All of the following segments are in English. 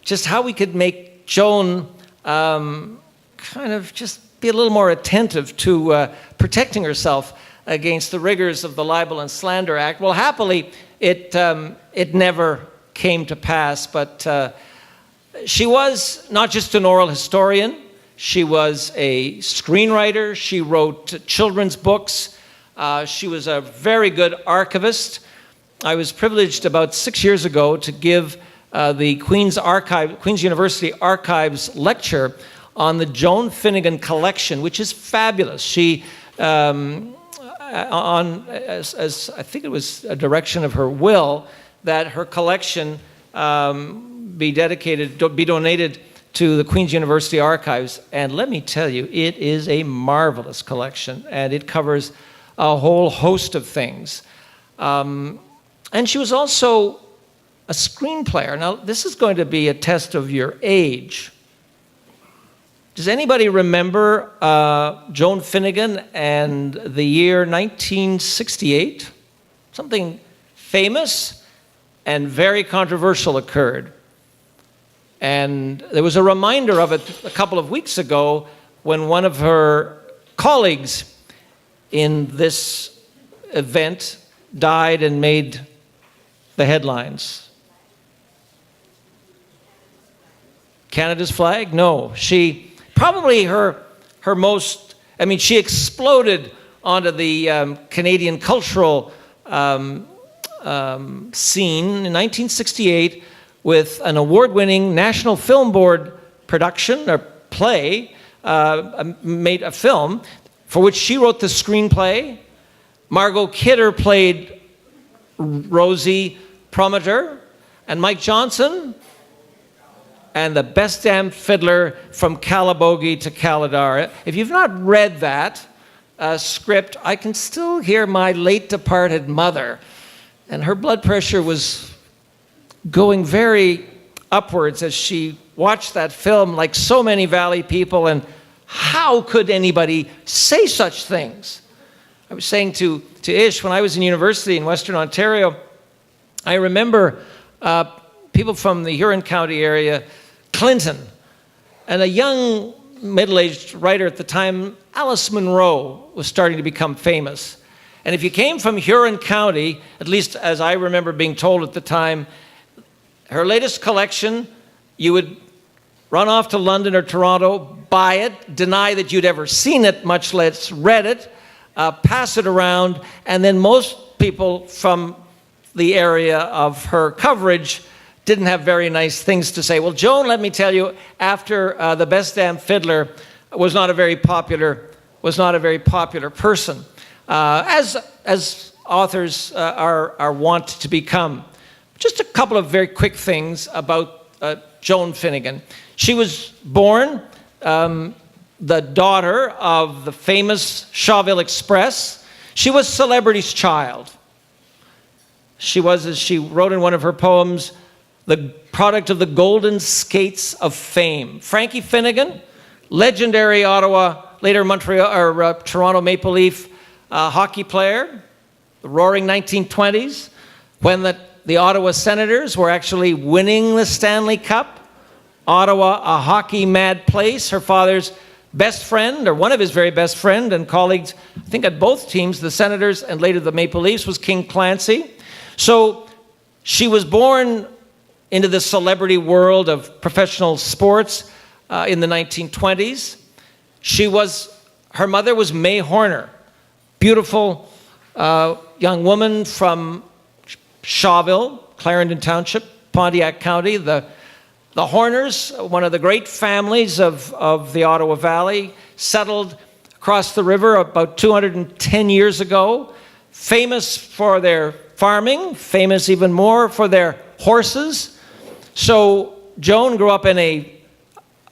just how we could make Joan kind of just be a little more attentive to protecting herself against the rigors of the Libel and Slander Act. Well, happily, it never came to pass, but she was not just an oral historian, she was a screenwriter, she wrote children's books, she was a very good archivist. I was privileged about 6 years ago to give the Queen's University Archives lecture on the Joan Finnigan collection, which is fabulous. She, as I think it was a direction of her will, that her collection be donated to the Queen's University Archives. And let me tell you, it is a marvelous collection, and it covers a whole host of things. And she was also a screenplayer. Now, this is going to be a test of your age. Does anybody remember Joan Finnigan and the year 1968? Something famous and very controversial occurred. And there was a reminder of it a couple of weeks ago when one of her colleagues in this event died and made the headlines. Canada's flag? No. She, probably her most, I mean, she exploded onto the Canadian cultural scene in 1968 with an award-winning National Film Board production, or play, made a film, for which she wrote the screenplay. Margot Kidder played Rosie Promoter, and Mike Johnson, and the best damn fiddler from Calabogie to Caladar. If you've not read that script, I can still hear my late departed mother, and her blood pressure was going very upwards as she watched that film, like so many Valley people, and how could anybody say such things? I was saying to Ish, when I was in university in Western Ontario, I remember people from the Huron County area, Clinton, and a young middle-aged writer at the time, Alice Munro, was starting to become famous. And if you came from Huron County, at least as I remember being told at the time, her latest collection, you would run off to London or Toronto, buy it, deny that you'd ever seen it, much less read it, pass it around, and then most people from the area of her coverage didn't have very nice things to say. Well, Joan, let me tell you, after The Best Damn Fiddler was not a very popular person, as authors are wont to become. Just a couple of very quick things about Joan Finnigan. She was born the daughter of the famous Shawville Express. She was celebrity's child. She was, as she wrote in one of her poems, the product of the golden skates of fame. Frankie Finnigan, legendary Ottawa, later Montreal or Toronto Maple Leaf hockey player, the roaring 1920s, when the Ottawa Senators were actually winning the Stanley Cup. Ottawa, a hockey-mad place. Her father's best friend, or one of his very best friend and colleagues, I think at both teams, the Senators and later the Maple Leafs, was King Clancy. So she was born into the celebrity world of professional sports in the 1920s. Her mother was May Horner, beautiful young woman from Shawville, Clarendon Township, Pontiac County. The Horners, one of the great families of the Ottawa Valley, settled across the river about 210 years ago, famous for their farming, famous even more for their horses. So Joan grew up in a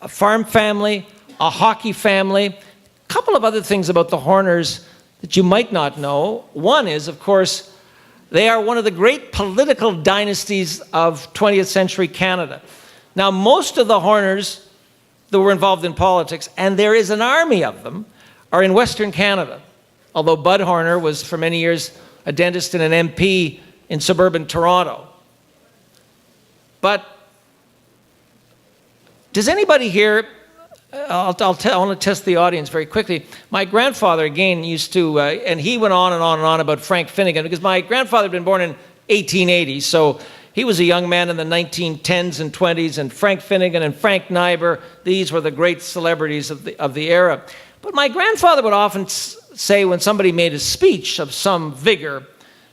farm family, a hockey family. A couple of other things about the Horners that you might not know. One is, of course, they are one of the great political dynasties of 20th century Canada. Now, most of the Horners that were involved in politics, and there is an army of them, are in Western Canada. Although Bud Horner was for many years a dentist and an MP in suburban Toronto. But Does anybody here, I want to test the audience very quickly. My grandfather, again, used to, and he went on and on and on about Frank Finnigan, because my grandfather had been born in 1880, so he was a young man in the 1910s and 20s, and Frank Finnigan and Frank Niebuhr, these were the great celebrities of the era. But my grandfather would often say, when somebody made a speech of some vigor,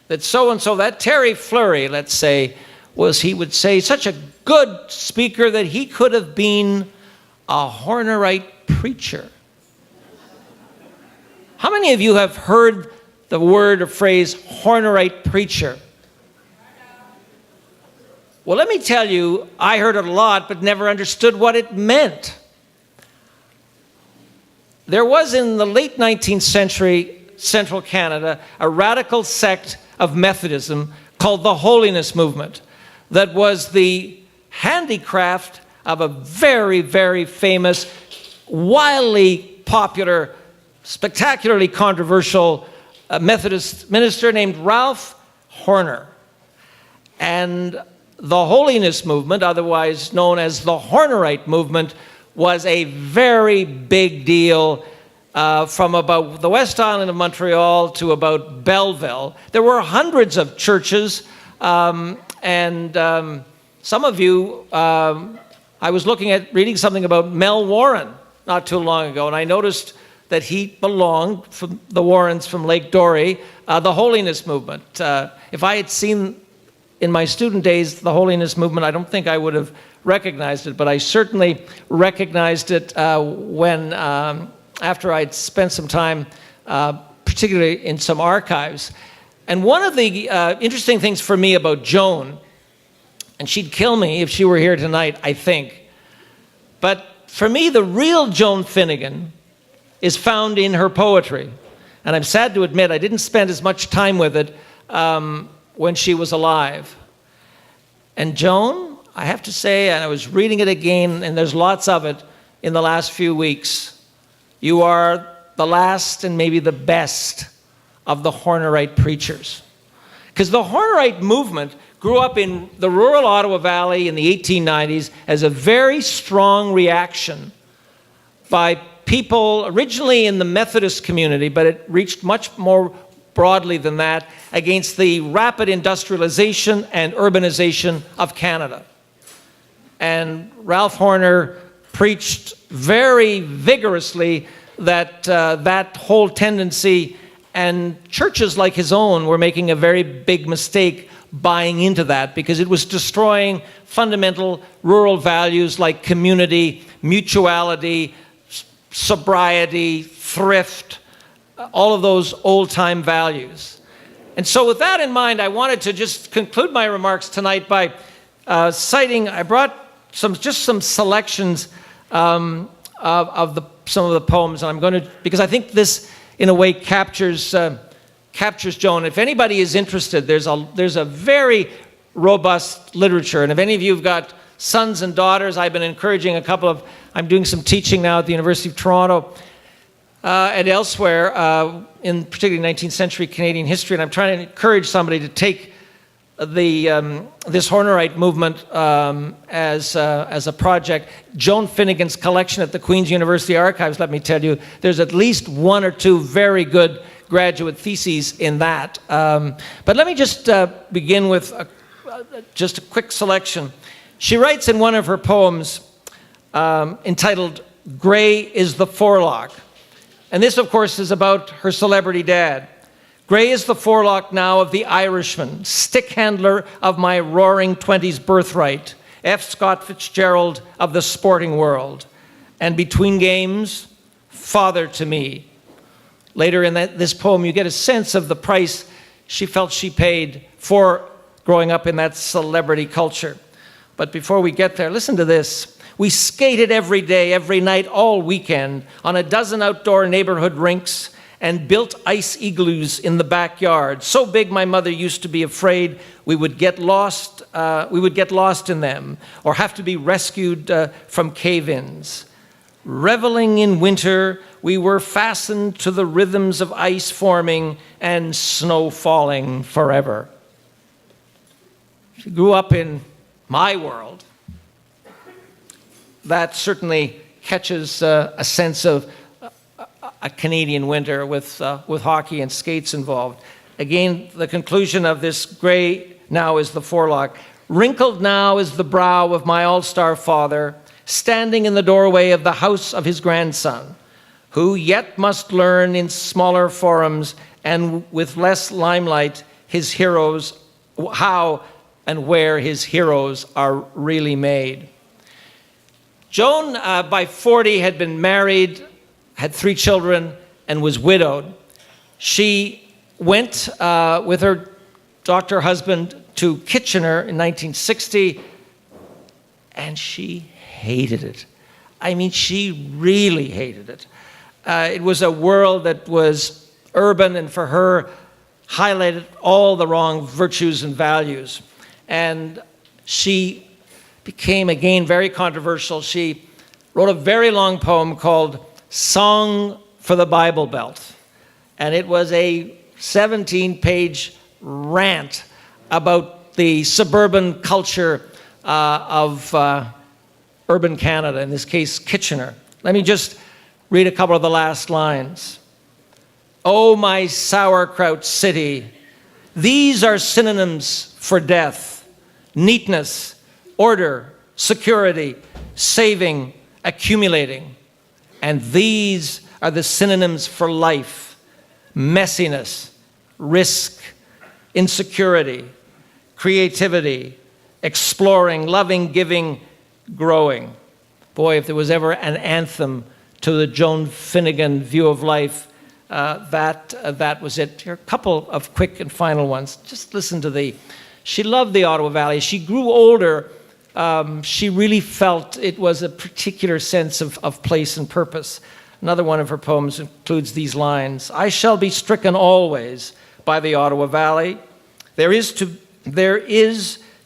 that so-and-so, that Terry Fleury, let's say, he would say, such a good speaker that he could have been a Hornerite preacher. How many of you have heard the word or phrase Hornerite preacher? Well, let me tell you, I heard it a lot, but never understood what it meant. There was, in the late 19th century, central Canada, a radical sect of Methodism called the Holiness Movement that was the handicraft of a very, very famous, wildly popular, spectacularly controversial Methodist minister named Ralph Horner. And the Holiness Movement, otherwise known as the Hornerite Movement, was a very big deal from about the West Island of Montreal to about Belleville. There were hundreds of churches, and some of you, I was reading something about Mel Warren not too long ago, and I noticed that he belonged, from the Warrens from Lake Dorry, the Holiness Movement. If I had seen in my student days the Holiness Movement, I don't think I would have recognized it, but I certainly recognized it when, after I'd spent some time, particularly in some archives. And one of the interesting things for me about Joan, and she'd kill me if she were here tonight, I think, but for me, the real Joan Finnigan is found in her poetry. And I'm sad to admit I didn't spend as much time with it when she was alive. And Joan, I have to say, and I was reading it again, and there's lots of it in the last few weeks, you are the last and maybe the best of the Hornerite preachers. Because the Hornerite movement grew up in the rural Ottawa Valley in the 1890s as a very strong reaction by people originally in the Methodist community, but it reached much more broadly than that, against the rapid industrialization and urbanization of Canada. And Ralph Horner preached very vigorously that that whole tendency, and churches like his own were making a very big mistake buying into that, because it was destroying fundamental rural values like community, mutuality, sobriety, thrift, all of those old-time values. And so with that in mind, I wanted to just conclude my remarks tonight by citing, I brought some selections of some of the poems, and I'm going to, because I think this, in a way, captures Joan. If anybody is interested, there's a very robust literature, and if any of you have got sons and daughters, I've been encouraging I'm doing some teaching now at the University of Toronto and elsewhere, in particularly 19th century Canadian history, and I'm trying to encourage somebody to take this Hornerite movement as a project. Joan Finnigan's collection at the Queen's University Archives, let me tell you, there's at least one or two very good graduate theses in that. But let me just begin with just a quick selection. She writes in one of her poems entitled, "Grey is the Forelock." And this, of course, is about her celebrity dad. "Grey is the forelock now of the Irishman, stick handler of my roaring 20s birthright, F. Scott Fitzgerald of the sporting world, and between games, father to me." Later in this poem, you get a sense of the price she felt she paid for growing up in that celebrity culture. But before we get there, listen to this. "We skated every day, every night, all weekend on a dozen outdoor neighborhood rinks and built ice igloos in the backyard, so big my mother used to be afraid we would get lost in them or have to be rescued from cave-ins. Reveling in winter, we were fastened to the rhythms of ice forming and snow falling forever." She grew up in my world, that certainly catches a sense of a Canadian winter with hockey and skates involved. Again, the conclusion of this gray now is the forelock. Wrinkled now is the brow of my all-star father, standing in the doorway of the house of his grandson, who yet must learn in smaller forums and with less limelight his heroes, how and where his heroes are really made. Joan, by 40, had been married, had 3 children, and was widowed. She went with her doctor husband to Kitchener in 1960, and she hated it. I mean, she really hated it. It was a world that was urban and for her highlighted all the wrong virtues and values. And she became, again, very controversial. She wrote a very long poem called Song for the Bible Belt. And it was a 17-page rant about the suburban culture of urban Canada, in this case, Kitchener. Let me just read a couple of the last lines. Oh, my sauerkraut city, these are synonyms for death, neatness, order, security, saving, accumulating. And these are the synonyms for life, messiness, risk, insecurity, creativity, exploring, loving, giving, growing. Boy, if there was ever an anthem to the Joan Finnigan view of life, that was it. Here are a couple of quick and final ones. Just listen to she loved the Ottawa Valley. She grew older. She really felt it was a particular sense of place and purpose. Another one of her poems includes these lines. I shall be stricken always by the Ottawa Valley. There is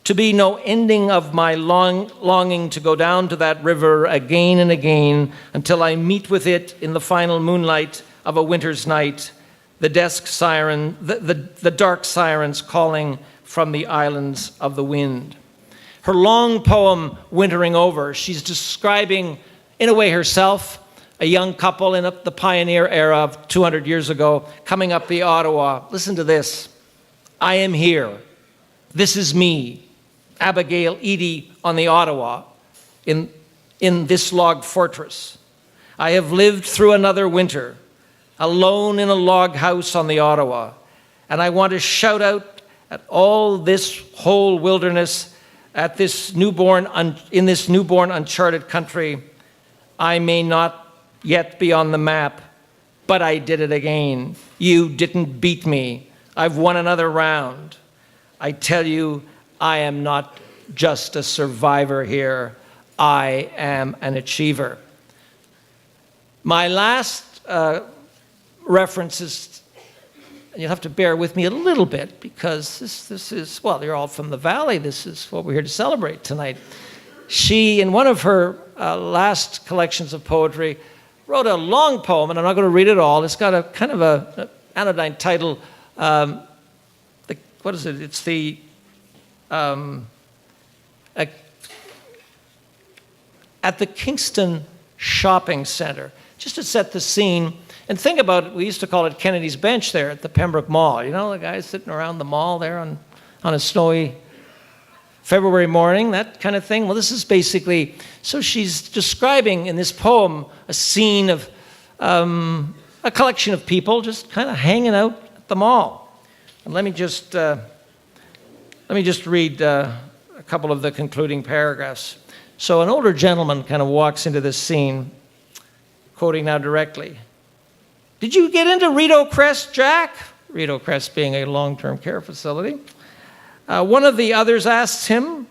to be no ending of my longing to go down to that river again and again until I meet with it in the final moonlight of a winter's night, the dark sirens calling from the islands of the wind. Her long poem, Wintering Over, she's describing, in a way, herself, a young couple in the pioneer era of 200 years ago, coming up the Ottawa. Listen to this. I am here. This is me, Abigail Eadie on the Ottawa, in this log fortress. I have lived through another winter, alone in a log house on the Ottawa, and I want to shout out at all this whole wilderness, in this newborn uncharted country. I may not yet be on the map, but I did it again. You didn't beat me. I've won another round. I tell you, I am not just a survivor here. I am an achiever. My last reference is, and you'll have to bear with me a little bit because this is, well, you're all from the Valley. This is what we're here to celebrate tonight. She, in one of her last collections of poetry, wrote a long poem, and I'm not going to read it all. It's got a kind of an anodyne title. What is it? It's the at the Kingston Shopping Center, just to set the scene. And think about it, we used to call it Kennedy's Bench there at the Pembroke Mall. You know, the guys sitting around the mall there on a snowy February morning, that kind of thing. Well, this is basically, so she's describing in this poem a scene of a collection of people just kind of hanging out at the mall. And let me just read a couple of the concluding paragraphs. So an older gentleman kind of walks into this scene, quoting now directly. Did you get into Rideau Crest, Jack? Rideau Crest being a long-term care facility. One of the others asks him.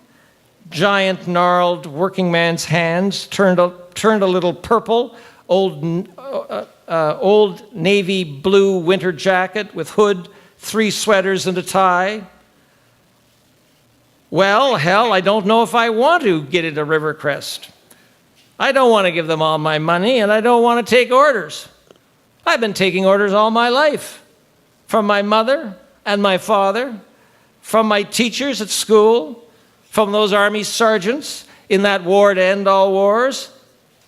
Giant, gnarled working man's hands turned a little purple. Old navy blue winter jacket with hood, 3 sweaters and a tie. Well, hell, I don't know if I want to get into Rivercrest. I don't want to give them all my money, and I don't want to take orders. I've been taking orders all my life, from my mother and my father, from my teachers at school, from those army sergeants, in that war to end all wars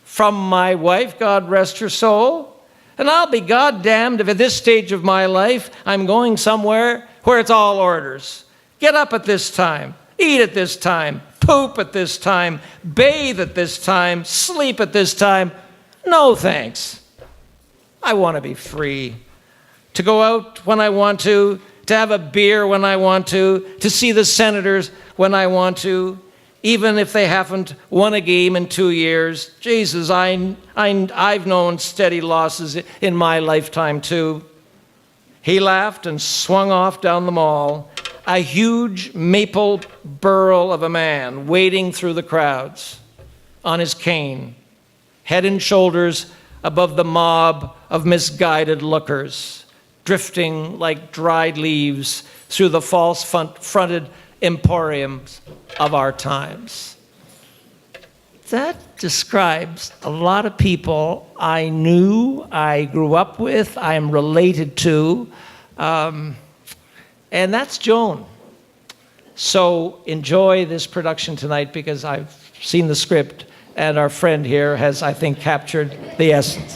from my wife, God rest her soul. And I'll be goddamned if at this stage of my life I'm going somewhere where it's all orders. Get up at this time, eat at this time, poop at this time, bathe at this time, sleep at this time. No thanks. I want to be free. To go out when I want to have a beer when I want to see the Senators when I want to, even if they haven't won a game in 2 years. Jesus, I've known steady losses in my lifetime too. He laughed and swung off down the mall, a huge maple burl of a man wading through the crowds on his cane, head and shoulders above the mob of misguided lookers, drifting like dried leaves through the false-fronted emporiums of our times. That describes a lot of people I knew, I grew up with, I'm related to, and that's Joan. So enjoy this production tonight, because I've seen the script and our friend here has, I think, captured the essence.